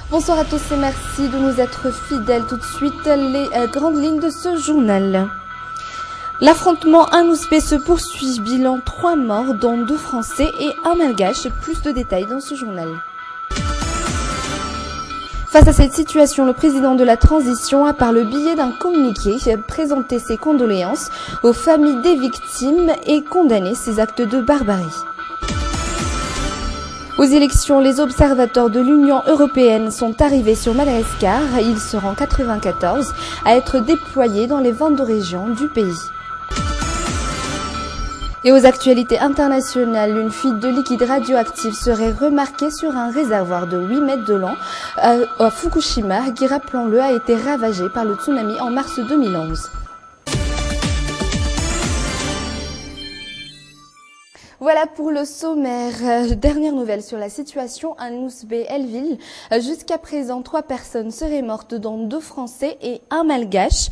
Bonsoir à tous et merci de nous être fidèles. Tout de suite, les grandes lignes de ce journal. L'affrontement à Nouzbé se poursuit. Bilan 3 morts, dont 2 Français et 1 Malgache. Plus de détails dans ce journal. Face à cette situation, le président de la transition a, par le biais d'un communiqué, présenté ses condoléances aux familles des victimes et condamné ces actes de barbarie. Aux élections, les observateurs de l'Union européenne sont arrivés sur Madagascar. Ils seront 94 à être déployés dans les 22 régions du pays. Et aux actualités internationales, une fuite de liquide radioactif serait remarquée sur un réservoir de 8 mètres de long à Fukushima, qui, rappelons-le, a été ravagé par le tsunami en mars 2011. Voilà pour le sommaire. Dernière nouvelle sur la situation à Nouzbé-Elville. Jusqu'à présent, 3 personnes seraient mortes, dont 2 Français et 1 Malgache,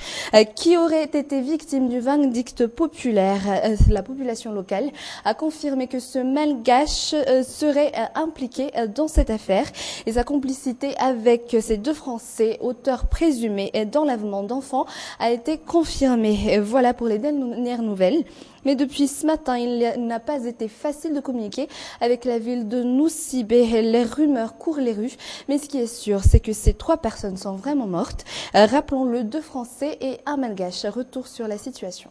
qui auraient été victimes du vindicte populaire. La population locale a confirmé que ce Malgache serait impliqué dans cette affaire et sa complicité avec ces 2 Français, auteurs présumés d'enlèvement d'enfants, a été confirmée. Voilà pour les dernières nouvelles. Mais depuis ce matin, il n'a pas été facile de communiquer avec la ville de Nosy-Bé. Les rumeurs courent les rues, mais ce qui est sûr, c'est que ces 3 personnes sont vraiment mortes. Rappelons-le, 2 Français et 1 Malgache. Retour sur la situation.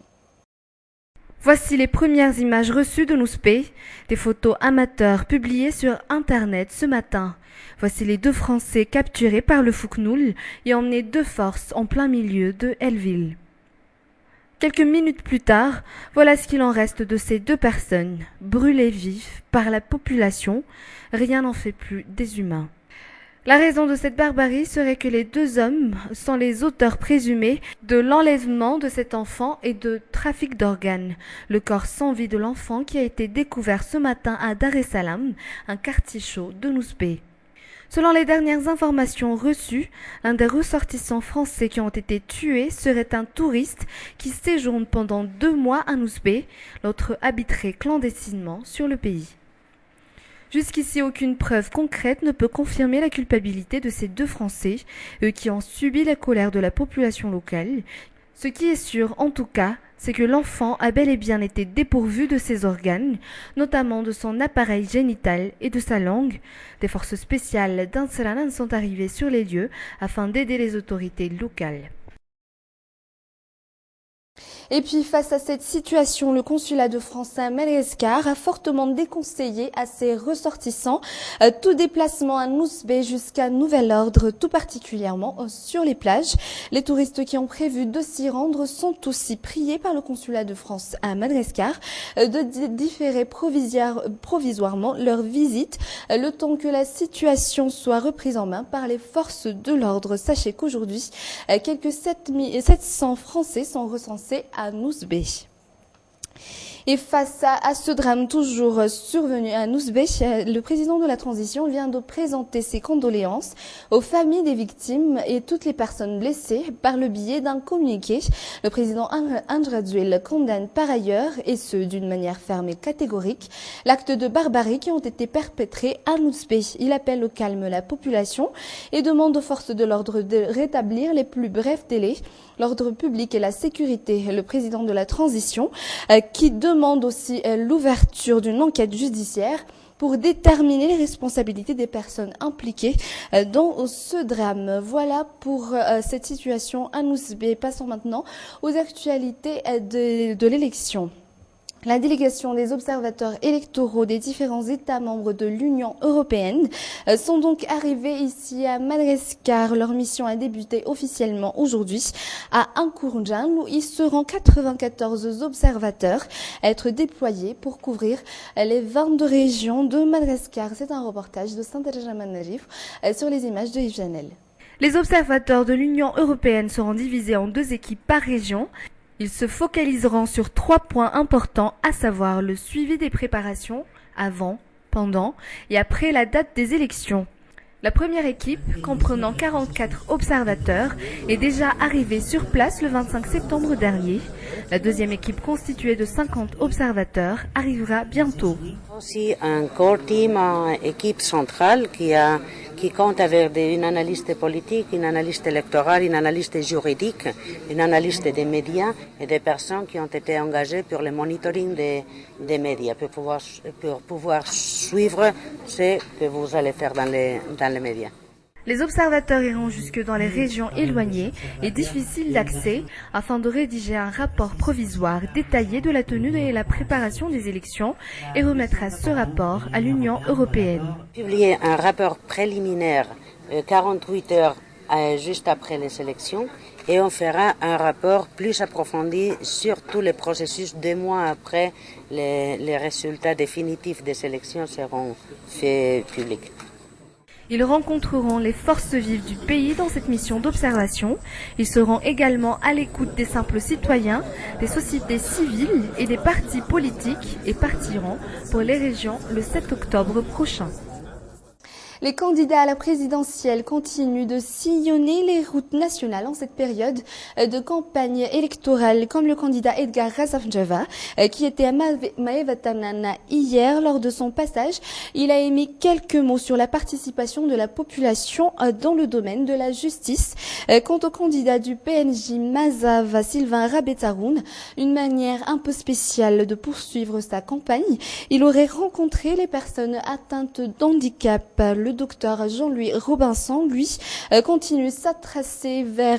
Voici les premières images reçues de Nouzbé, des photos amateurs publiées sur Internet ce matin. Voici les 2 Français capturés par le Fouknoul et emmenés de force en plein milieu de Elville. Quelques minutes plus tard, voilà ce qu'il en reste de ces 2 personnes, brûlées vives par la population. Rien n'en fait plus des humains. La raison de cette barbarie serait que les 2 hommes sont les auteurs présumés de l'enlèvement de cet enfant et de trafic d'organes. Le corps sans vie de l'enfant qui a été découvert ce matin à Dar es Salaam, un quartier chaud de Nouzbé. Selon les dernières informations reçues, l'un des ressortissants français qui ont été tués serait un touriste qui séjourne pendant 2 mois à Nouzbé. L'autre habiterait clandestinement sur le pays. Jusqu'ici, aucune preuve concrète ne peut confirmer la culpabilité de ces 2 Français, eux qui ont subi la colère de la population locale. Ce qui est sûr, en tout cas, c'est que l'enfant a bel et bien été dépourvu de ses organes, notamment de son appareil génital et de sa langue. Des forces spéciales d'Ansaranan sont arrivées sur les lieux afin d'aider les autorités locales. Et puis, face à cette situation, le consulat de France à Madagascar a fortement déconseillé à ses ressortissants tout déplacement à Nouzbé jusqu'à nouvel ordre, tout particulièrement sur les plages. Les touristes qui ont prévu de s'y rendre sont aussi priés par le consulat de France à Madagascar de différer provisoirement leur visite le temps que la situation soit reprise en main par les forces de l'ordre. Sachez qu'aujourd'hui, quelques 700 Français sont recensés à Nouzbé. Et face à ce drame toujours survenu à Nouzbé, le président de la transition vient de présenter ses condoléances aux familles des victimes et toutes les personnes blessées par le biais d'un communiqué. Le président Andraduil condamne par ailleurs, et ce d'une manière ferme et catégorique, l'acte de barbarie qui ont été perpétrés à Nouzbé. Il appelle au calme la population et demande aux forces de l'ordre de rétablir les plus brefs délais l'ordre public et la sécurité. Le président de la transition qui demande aussi l'ouverture d'une enquête judiciaire pour déterminer les responsabilités des personnes impliquées dans ce drame. Voilà pour cette situation à Nouzbé. Passons maintenant aux actualités de l'élection. La délégation des observateurs électoraux des différents États membres de l'Union européenne sont donc arrivés ici à Madagascar. Leur mission a débuté officiellement aujourd'hui à Ankourndjan, où ils seront 94 observateurs à être déployés pour couvrir les 22 régions de Madagascar. C'est un reportage de Saint-Erjaman-Narif sur les images de Yves Janel. Les observateurs de l'Union européenne seront divisés en 2 équipes par région. Ils se focaliseront sur 3 points importants, à savoir le suivi des préparations avant, pendant et après la date des élections. La première équipe, comprenant 44 observateurs, est déjà arrivée sur place le 25 septembre dernier. La deuxième équipe, constituée de 50 observateurs, arrivera bientôt. Aussi un core team, équipe centrale qui qui compte avec une analyste politique, une analyste électorale, une analyste juridique, une analyste des médias et des personnes qui ont été engagées pour le monitoring des médias, pour pouvoir suivre ce que vous allez faire dans les médias. Les observateurs iront jusque dans les régions éloignées et difficiles d'accès afin de rédiger un rapport provisoire détaillé de la tenue et la préparation des élections et remettra ce rapport à l'Union européenne. Publier un rapport préliminaire 48 heures juste après les élections et on fera un rapport plus approfondi sur tout le processus 2 mois après les résultats définitifs des élections seront faits publics. Ils rencontreront les forces vives du pays dans cette mission d'observation. Ils seront également à l'écoute des simples citoyens, des sociétés civiles et des partis politiques et partiront pour les régions le 7 octobre prochain. Les candidats à la présidentielle continuent de sillonner les routes nationales en cette période de campagne électorale, comme le candidat Edgar Razafjava, qui était à Maevatanana hier lors de son passage. Il a émis quelques mots sur la participation de la population dans le domaine de la justice. Quant au candidat du PNJ Mazava, Sylvain Rabetaroun, une manière un peu spéciale de poursuivre sa campagne, il aurait rencontré les personnes atteintes d'handicap. Le docteur Jean-Louis Robinson, lui, continue sa tracée vers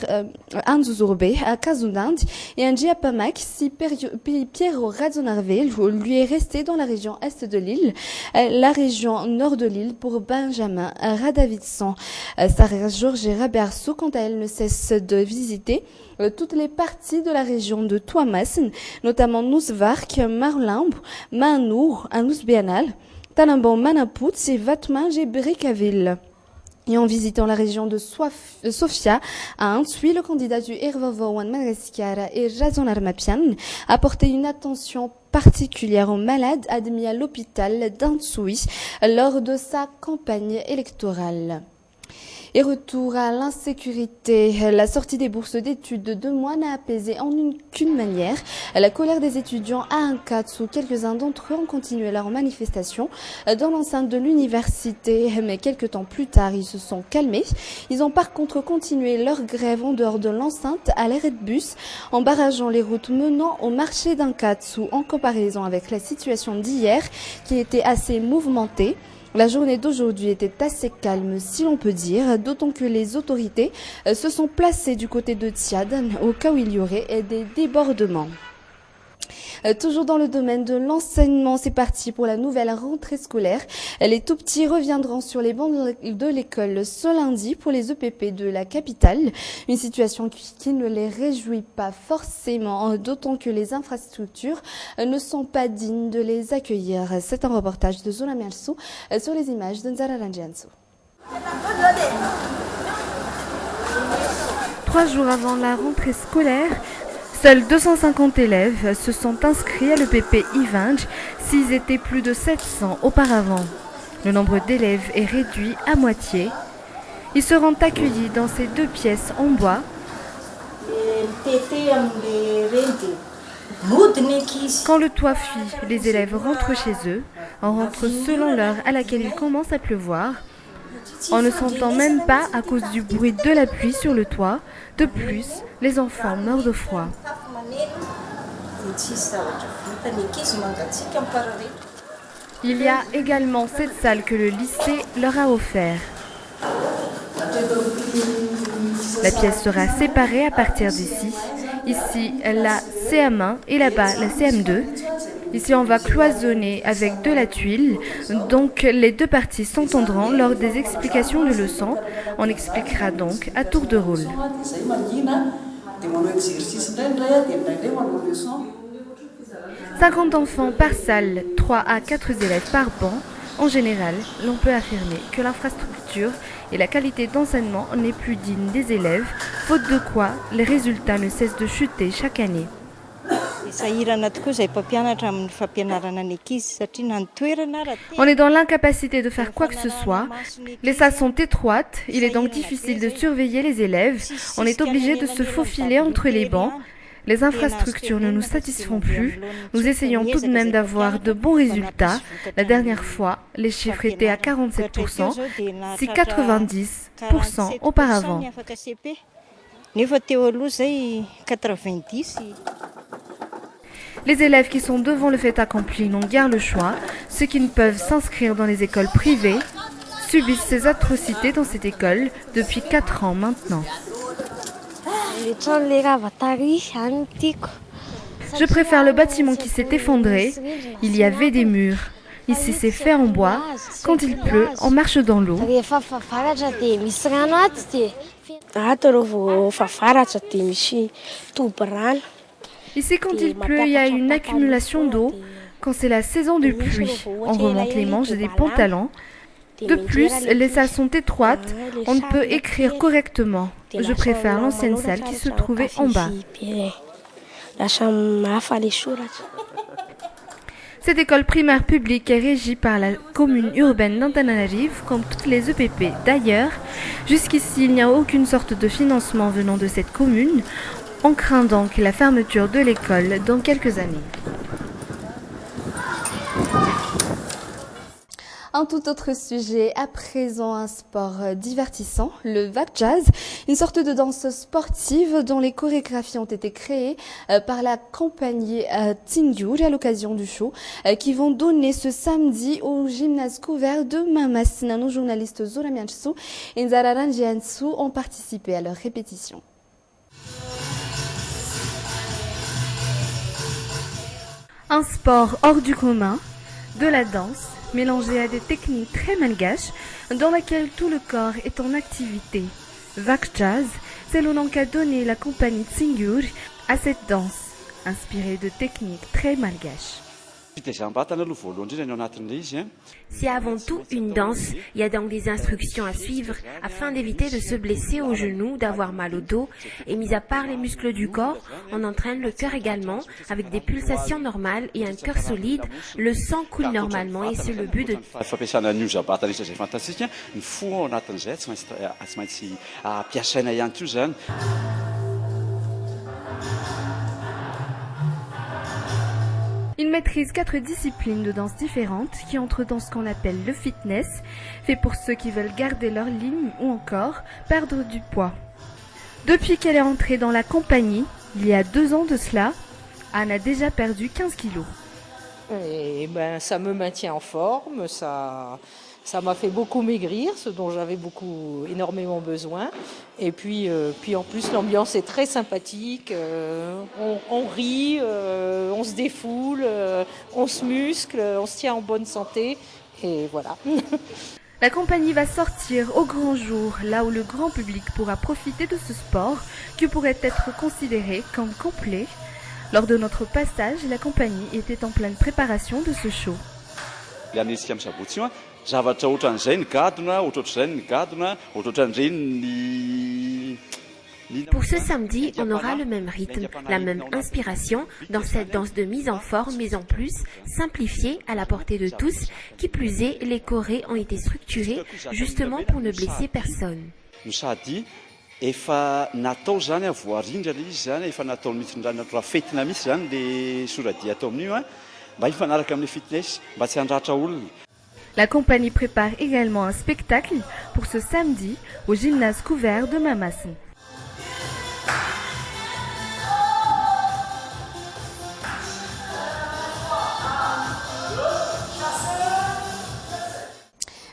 Anzuzurbe, à Kazunand, et Ndjiapamak, si Piero Razonarve lui est resté dans la région est de l'île, la région nord de l'île pour Benjamin Radavidson. Sarah Georges Raberso, quant à elle, ne cesse de visiter toutes les parties de la région de Tuamasin, notamment Nousvark, Marlimb, Manour, Anousbianal, Talambon, Manaput et Vatmanj et Brikaville. Et en visitant la région de Sofia, à Ansui, le candidat du Ervovowan Madagaskar et Jason Armapian a porté une attention particulière aux malades admis à l'hôpital d'Ansui lors de sa campagne électorale. Et retour à l'insécurité. La sortie des bourses d'études de 2 mois n'a apaisé en aucune manière la colère des étudiants à Ankatsu. Quelques-uns d'entre eux ont continué leur manifestation dans l'enceinte de l'université, mais quelques temps plus tard, ils se sont calmés. Ils ont par contre continué leur grève en dehors de l'enceinte à l'arrêt de bus, en barrageant les routes menant au marché d'Ankatsu en comparaison avec la situation d'hier qui était assez mouvementée. La journée d'aujourd'hui était assez calme, si l'on peut dire, d'autant que les autorités se sont placées du côté de Tsiad au cas où il y aurait des débordements. Toujours dans le domaine de l'enseignement, c'est parti pour la nouvelle rentrée scolaire. Les tout-petits reviendront sur les bancs de l'école ce lundi pour les EPP de la capitale. Une situation qui ne les réjouit pas forcément, d'autant que les infrastructures ne sont pas dignes de les accueillir. C'est un reportage de Zola Mialsou sur les images de Nzara Ranjiansu. 3 jours avant la rentrée scolaire, seuls 250 élèves se sont inscrits à l'EPP Ivanj, s'ils étaient plus de 700 auparavant. Le nombre d'élèves est réduit à moitié. Ils seront accueillis dans ces 2 pièces en bois. Quand le toit fuit, les élèves rentrent chez eux. On rentre selon l'heure à laquelle il commence à pleuvoir. On ne s'entend même pas à cause du bruit de la pluie sur le toit. De plus, les enfants meurent de froid. Il y a également cette salle que le lycée leur a offert. La pièce sera séparée à partir d'ici. Ici, la CM1 et là-bas, la CM2. Ici, on va cloisonner avec de la tuile. Donc, les 2 parties s'entendront lors des explications de leçons. On expliquera donc à tour de rôle. 50 enfants par salle, 3 à 4 élèves par banc. En général, l'on peut affirmer que l'infrastructure et la qualité d'enseignement n'est plus digne des élèves, faute de quoi les résultats ne cessent de chuter chaque année. On est dans l'incapacité de faire quoi que ce soit. Les salles sont étroites, il est donc difficile de surveiller les élèves. On est obligé de se faufiler entre les bancs. Les infrastructures ne nous satisfont plus. Nous essayons tout de même d'avoir de bons résultats. La dernière fois, les chiffres étaient à 47%, c'est 90% auparavant. Les élèves qui sont devant le fait accompli n'ont guère le choix. Ceux qui ne peuvent s'inscrire dans les écoles privées subissent ces atrocités dans cette école depuis 4 ans maintenant. Je préfère le bâtiment qui s'est effondré. Il y avait des murs. Ici, c'est fait en bois. Quand il pleut, on marche dans l'eau. Ici, quand il pleut, il y a une accumulation d'eau. Quand c'est la saison de pluie, on remonte les manches des pantalons. De plus, les salles sont étroites, on ne peut écrire correctement. Je préfère l'ancienne salle qui se trouvait en bas. Cette école primaire publique est régie par la commune urbaine d'Antananarive, comme toutes les EPP. D'ailleurs, jusqu'ici, il n'y a aucune sorte de financement venant de cette commune. On craint donc la fermeture de l'école dans quelques années. Un tout autre sujet, à présent un sport divertissant, le Vak Jazz, une sorte de danse sportive dont les chorégraphies ont été créées par la compagnie Tsingyur à l'occasion du show qui vont donner ce samedi au gymnase couvert de Mamasina. Nos journalistes Zora Mianchsu et Nzararan Jiansu ont participé à leur répétition. Un sport hors du commun, de la danse, mélangée à des techniques très malgaches, dans laquelle tout le corps est en activité. Vak Jazz, c'est le nom qu'a donné la compagnie Tsingyur à cette danse, inspirée de techniques très malgaches. C'est avant tout une danse, il y a donc des instructions à suivre afin d'éviter de se blesser au genou, d'avoir mal au dos. Et mis à part les muscles du corps, on entraîne le cœur également avec des pulsations normales et un cœur solide. Le sang coule normalement et c'est le but de... Ils maîtrisent 4 disciplines de danse différentes qui entrent dans ce qu'on appelle le fitness, fait pour ceux qui veulent garder leur ligne ou encore perdre du poids. Depuis qu'elle est entrée dans la compagnie, il y a 2 ans de cela, Anne a déjà perdu 15 kilos. Et ça me maintient en forme, ça m'a fait beaucoup maigrir, ce dont j'avais énormément besoin. Et puis en plus, l'ambiance est très sympathique. On rit, on se défoule, on se muscle, on se tient en bonne santé. Et voilà. La compagnie va sortir au grand jour, là où le grand public pourra profiter de ce sport qui pourrait être considéré comme complet. Lors de notre passage, la compagnie était en pleine préparation de ce show. Pour ce samedi, on aura le même rythme, la même inspiration dans cette danse de mise en forme, mais en plus simplifiée à la portée de tous. Qui plus est, les chorés ont été structurés justement pour ne blesser personne. Efa natao zany avoarindra izy zany efa natao mitondranatra fetina misy zany le soradia atao amin'io mba hifanaraka amin'ny fitness mba tsy handratra olona. La compagnie prépare également un spectacle pour ce samedi au gymnase couvert de Mamasina.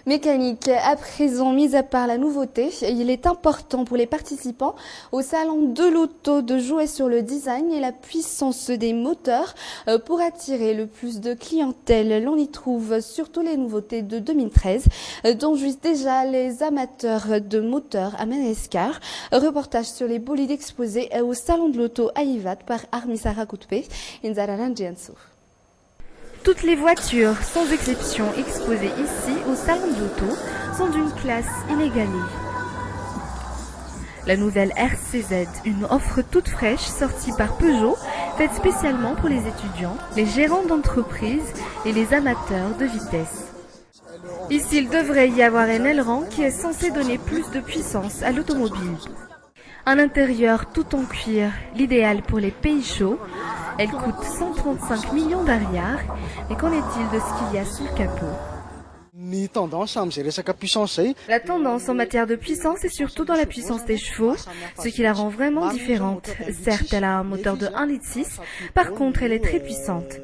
Mécanique, à présent, mis à part la nouveauté, il est important pour les participants au salon de l'auto de jouer sur le design et la puissance des moteurs pour attirer le plus de clientèle. L'on y trouve surtout les nouveautés de 2013 dont jouissent déjà les amateurs de moteurs à Madagascar. Reportage sur les bolides exposés au salon de l'auto à Ivat par Armisara Koutpe et Nzararan Jiansu. Toutes les voitures, sans exception, exposées ici au salon de l'auto, sont d'une classe inégalée. La nouvelle RCZ, une offre toute fraîche sortie par Peugeot, faite spécialement pour les étudiants, les gérants d'entreprise et les amateurs de vitesse. Ici, il devrait y avoir un aileron qui est censé donner plus de puissance à l'automobile. Un intérieur tout en cuir, l'idéal pour les pays chauds. Elle coûte 135 millions d'ariars. Mais qu'en est-il de ce qu'il y a sous le capot? La tendance en matière de puissance est surtout dans la puissance des chevaux, ce qui la rend vraiment différente. Certes, elle a un moteur de 1,6 litre, par contre, elle est très puissante.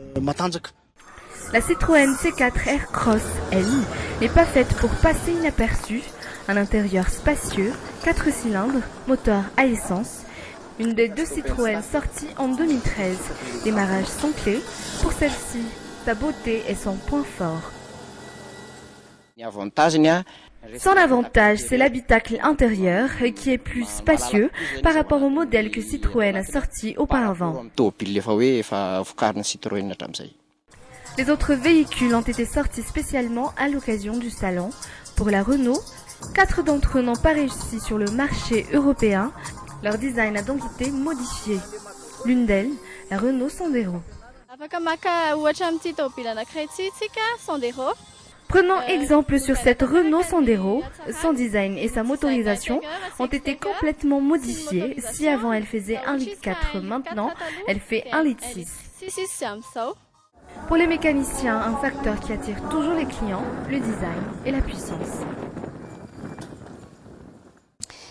La Citroën C4 Aircross, elle, n'est pas faite pour passer inaperçue. Un intérieur spacieux, 4 cylindres, moteur à essence. Une des 2 Citroën sorties en 2013. Démarrage sans clé. Pour celle-ci, sa beauté est son point fort. Son avantage, c'est l'habitacle intérieur qui est plus spacieux par rapport au modèle que Citroën a sorti auparavant. Les autres véhicules ont été sortis spécialement à l'occasion du salon. Pour la Renault, 4 d'entre eux n'ont pas réussi sur le marché européen. Leur design a donc été modifié. L'une d'elles, la Renault Sandero. Prenons exemple sur cette Renault Sandero. Son design et sa motorisation ont été complètement modifiés. Si avant elle faisait 1,4 litre, maintenant elle fait 1,6 litre. Pour les mécaniciens, un facteur qui attire toujours les clients, le design et la puissance.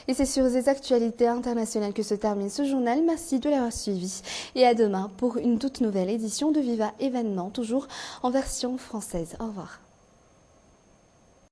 Et c'est sur les actualités internationales que se termine ce journal. Merci de l'avoir suivi. Et à demain pour une toute nouvelle édition de Viva Événement, toujours en version française. Au revoir.